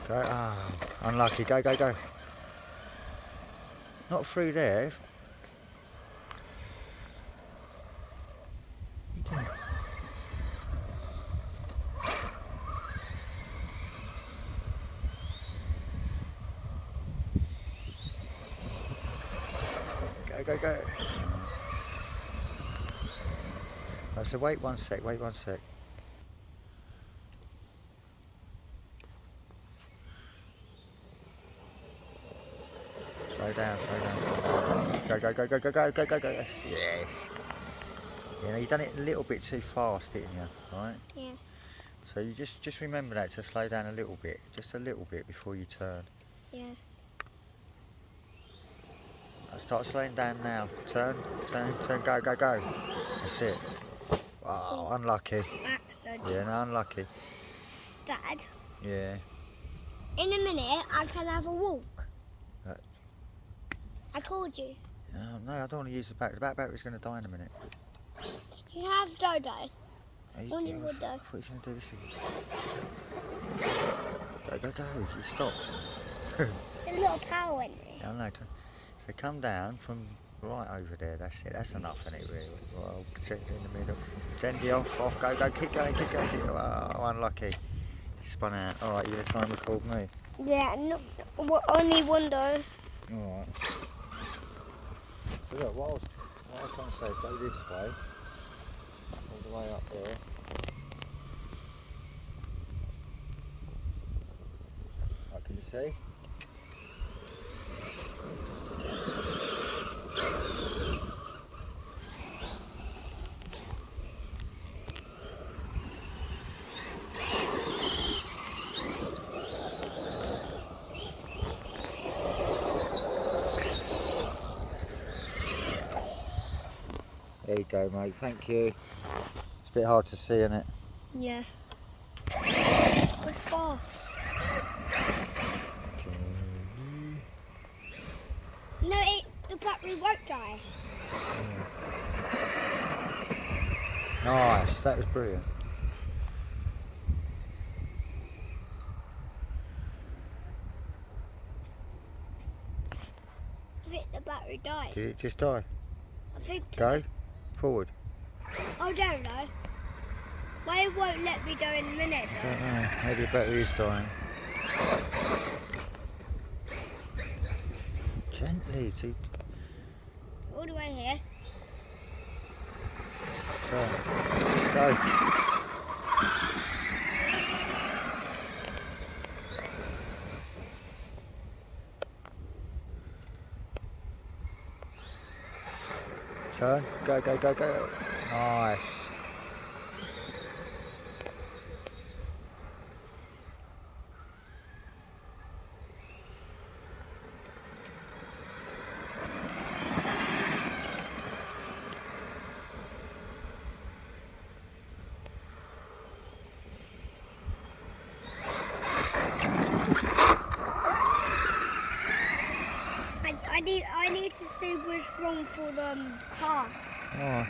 Go. Oh, unlucky. Go, go, go. Not through there. Go, go, go. So wait 1 sec, wait 1 sec. Slow down, slow down. Go, go, go, go, go, go, go, go, go. Yes. You know, you done it a little bit too fast, didn't you? Right? Yeah. So you just remember that to slow down a little bit, just a little bit before you turn. Yeah. Start slowing down now. Turn, turn, turn, go, go, go. That's it. Oh, unlucky. Maxx, Yeah, no, unlucky. Dad, Yeah. in a minute I can have a walk. Right. I called you. Oh, no, I don't want to use the battery. The battery's going to die in a minute. You have Dodo. Only I would though. thought you were going to do this again. Go, go, go. You stopped. It's a little power in it. I know. So come down from right over there. That's it. That's enough, isn't it, really? Well, gently in the middle. Gently off, off. Go, go. Keep going, keep going, keep going. Oh, unlucky. Spun out. All right, you're going to try and record me? Yeah, no, only one though. All right. So look, what I was trying to say is go this way. All the way up there. Right, can you see? There you go, mate. Thank you. It's a bit hard to see, isn't it? Yeah. We're fast. No, the battery won't die. Nice. That was brilliant. I think the battery died. Did it just die? I think. Go forward. I don't know. Why it won't let me go in a minute I though? don't know. Maybe the battery is dying. Gently. See. All the way here. Go. Turn. Go, go, go, go. Nice. I need to see what's wrong for the car. Oh,